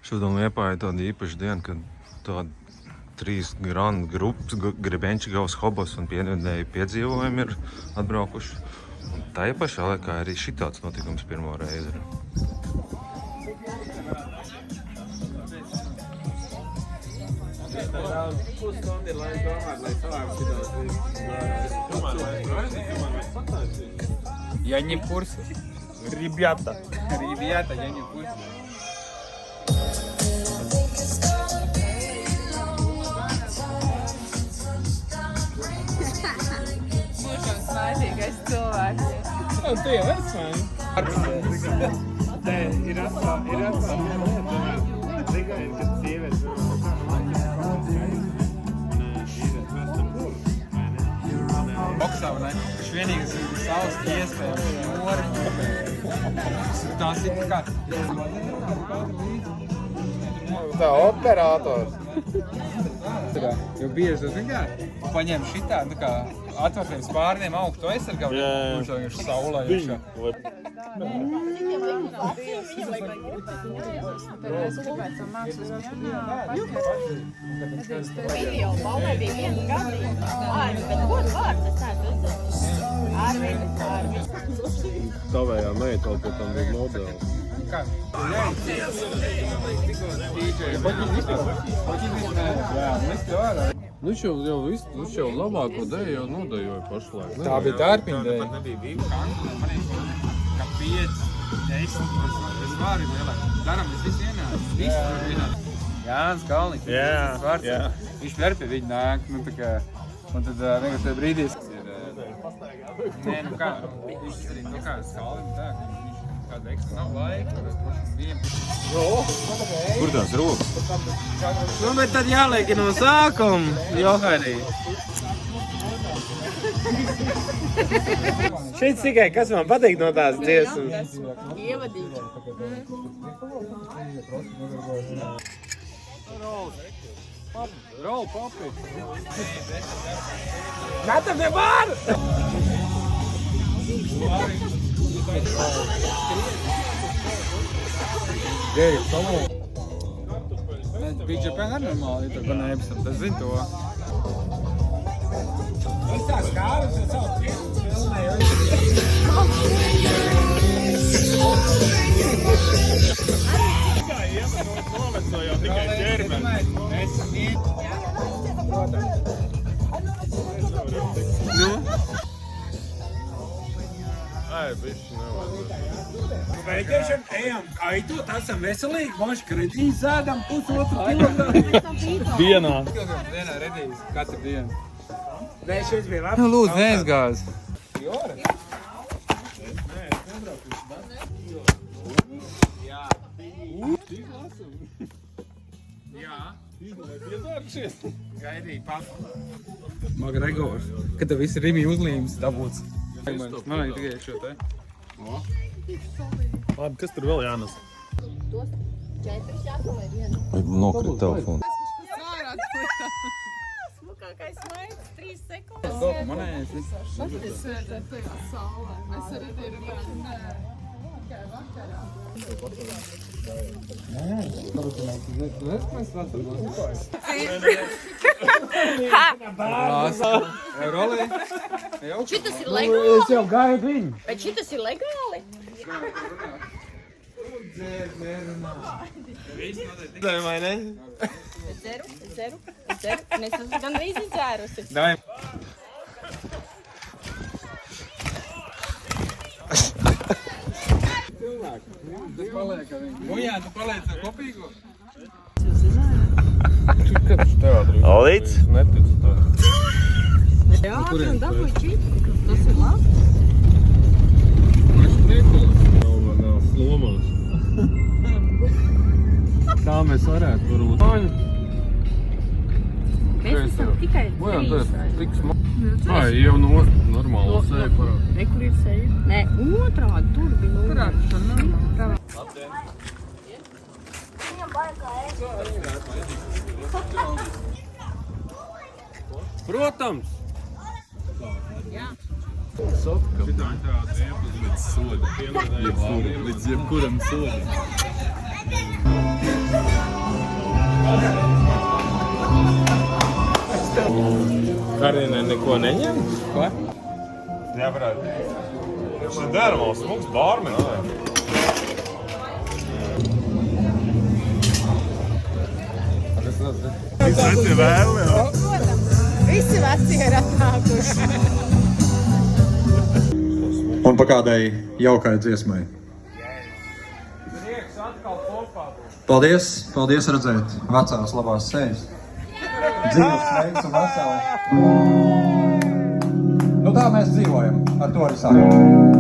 Šodien Liepājā tāda īpaša diena, kad tāda 3 grandu grupas Grebenčigavas hobos un pievienēji piedzīvojumi ir atbraukuši. Un tajā pašā laikā arī šitāds notikums pirmo reizi. Я не в курсе. Ребята, я не в курсе. Smaitīgais cilvēks. Tu jau esi smaiņa. Te ir atkal tikai, kad sievietes boksā, vai ne? Viņš vienīgais ir savas iespējas, mori. Tās ir kā... Tā operators. Jo bieži, zin kā, paņem šitā, nu kā, atver tiem spārniem augstu aizsargā, viņš jau ir saulē iekšā. Viņam vajag es gribētu to mākslas video balvai bija viena gadījuma. Bet godu vārds es tādu uzdot. Arvīda. Tavējā meita vēl pie tam bija modeli. Kā? Nu viņš jau labāko dēļ jau nodejoja pašlaik. Tā bija tārpiņa dēļ. Kā 5, 10, es varu lielāk. Daram, mēs visi ienāk. Visi var vienāt. Jānis Kalniņš. Jā. Viņš var pie viņa nāk, nu tā kā. Un tad vienkārši tajā brīdīs ir... Nē, nu kā, viņš arī to kā Kalniņš tā, ka viņš kāda ekstra nav laika. Kur tās rokas? Nu, bet tad jāliek no sākuma, Johari. Šeit tikai, kas man patīk no tās dziesmas. Ievadīt. Rol, papi! Gatav nevar! Gēri, savu. Nē, bija Japan arī normāli, ja tā kā neepsam, tas zin to. Es tās kārus, ja savu tiesas filmēju. Tikai iemanot noveco jau tikai ķermeni. Nu? Ai, bišķi nevajadzētu. Vēģēšam, ejam kaitot, esam veselīgi, moši kredīzi sēdam pusotru kilogramu. Dienā. Dienā redīs, katru dienu. Nē, šis bija labs. Nu, lūdzu, neizgāz. Gaidīja papu. Magregors. Kad tev visi rimi uzlīmes dabūts. Man vajag tikai šo te. Labi, kas tur vēl jānes? Tos 4 jāpaliek vienu. Nokrita telefonu. Smukākais smaids, 3 sekundes. Manējais. Paties sēdēt tajā saulē. Mēs arī te runājam. Rolē. Šitas ir legāli? Es jau gāju viņu. Bet šitas ir legāli? Vai ne? Es dzeru. Un es esmu gandrīz izdzērusi. Davai. Tas paliek ar viņu. Ujā, tu paliec ar kopīgo? Kāds teātris? Olīts? Es neticu tā. Jā, un dabūju čitru. Tas ir labi. Viņš priekulis. Nav slomās. Tā mēs varētu varbūt. Mēs esam tikai Vajag, tas 3. tik smags. Ai, jau normāli seja parāda. Ne, kur ir seja? Nē, otrādi, tur bija otrādi. Protams! Jā. Sotka. Līdz sodam. Līdz jebkuram sodam. Karinai neko neņem? Ko? Jā, varētu. Viņš ir dermals, smūgs bārmenis. Visi vēl, jā. Visi veci ir atnākuši. Un pa kādai jaukai dziesmai. Paldies, paldies redzēt vecās labās sejas. Dzīves sveiks un vesels. Nu tā mēs dzīvojam, ar to arī sākam.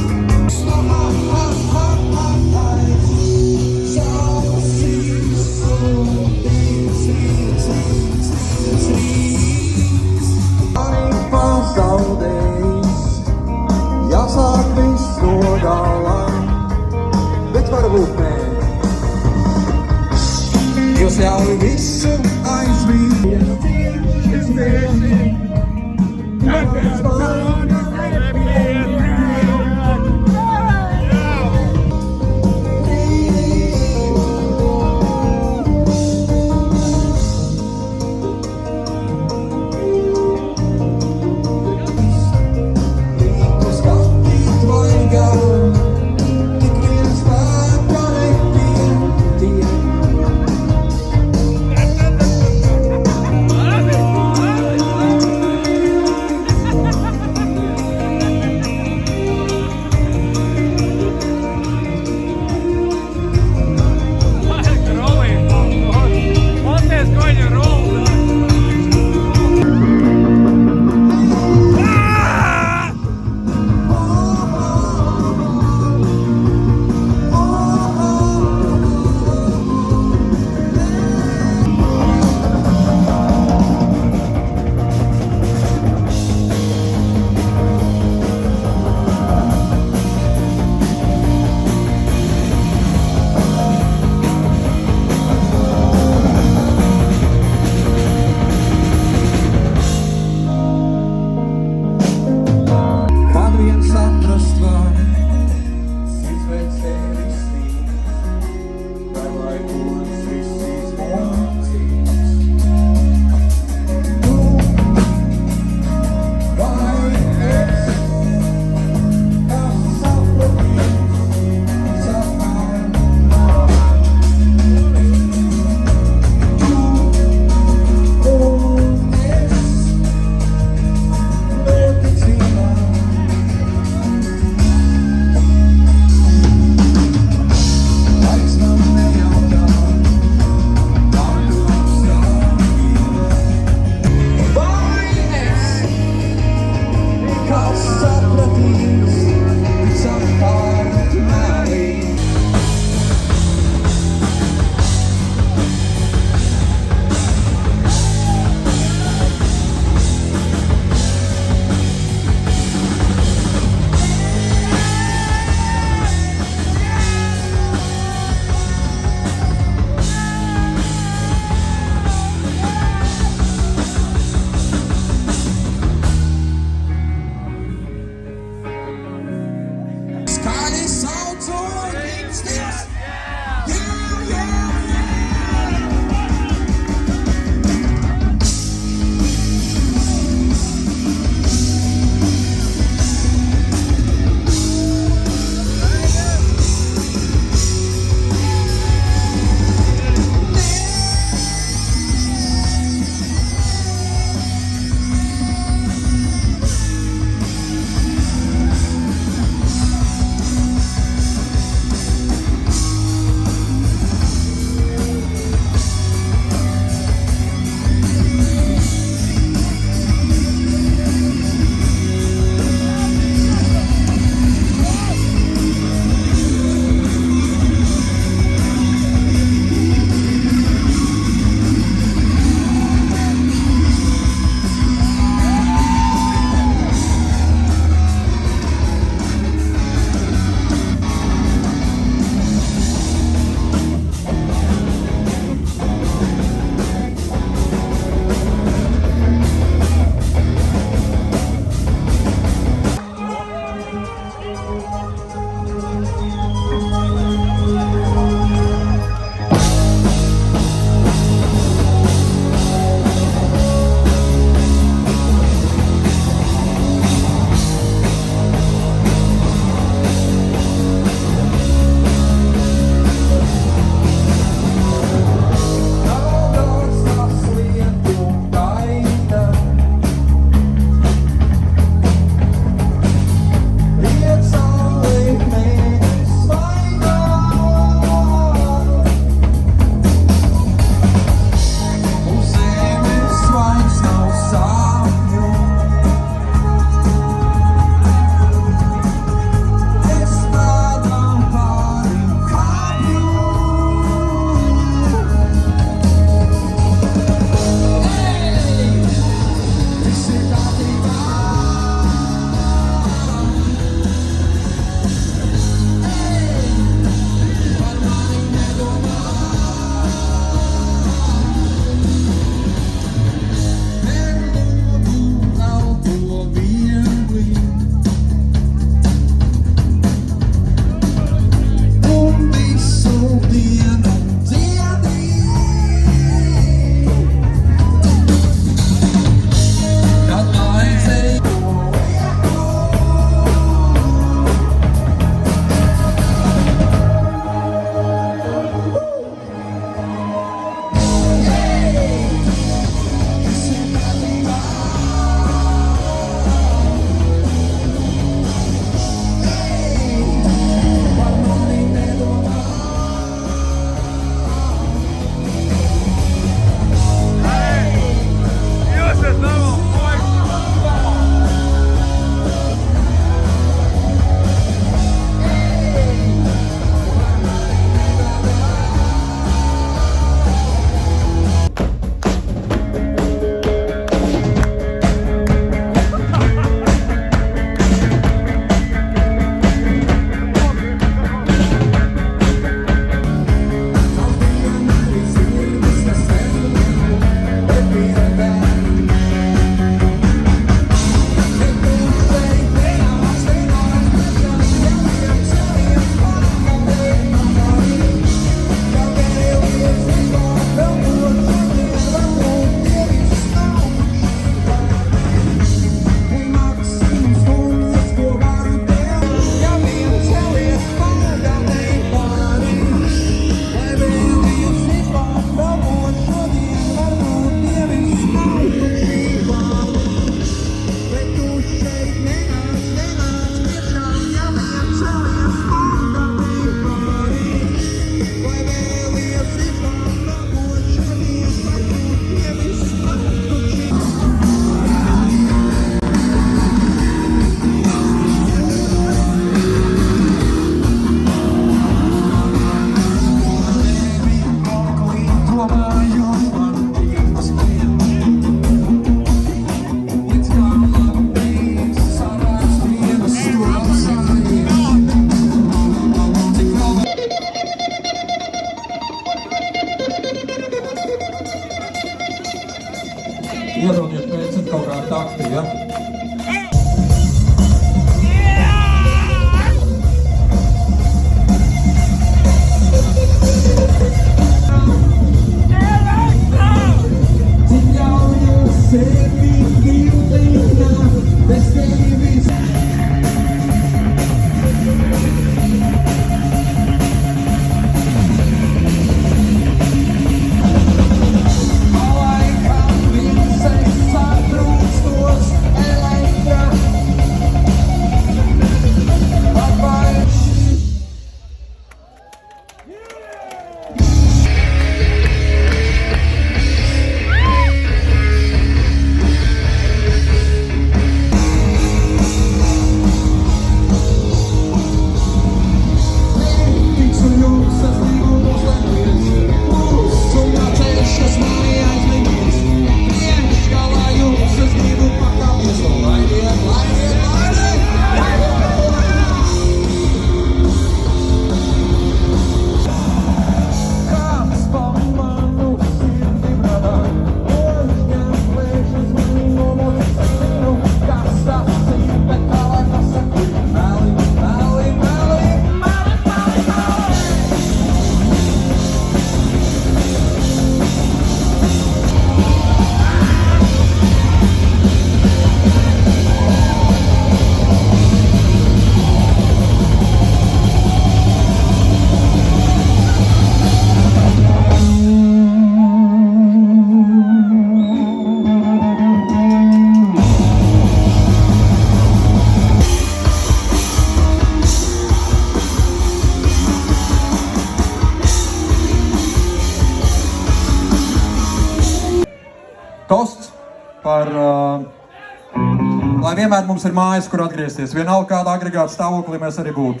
lai vienmēr mums ir mājas, kur atgriezties. Vienalga kāda agregāta stāvoklī mēs arī būtu.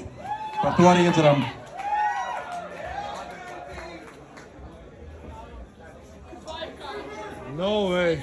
Par to arī iedzeram. No way.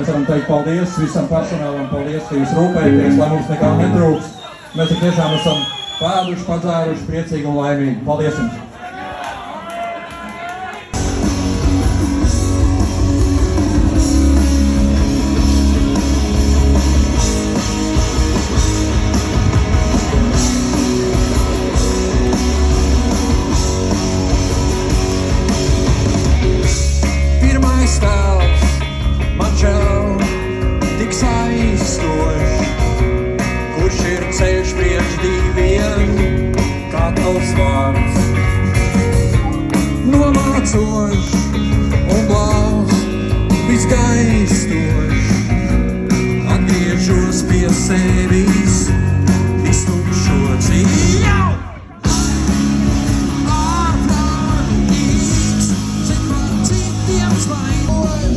Mēs varam teikt paldies visam personālam, paldies, ka jūs rūpējaties, lai mums nekā netrūks. Mēs tiešām esam pēduši, padzēruši, priecīgi un laimīgi. Paldies jums! Pirmais tēls man šau tik saistošs, kurš ir ceļš priekš diviem, kā tavs vārds. Nomācošs un blaus, visgaistošs, atgriežos pie sevis, iztumšo dzīvi. Ārprātīgs, cik var citiem svaigos.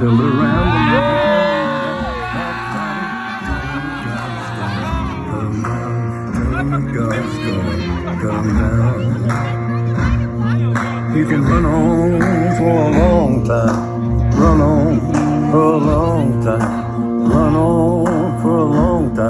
Come around come down. You can run on for a long time, run on for a long time.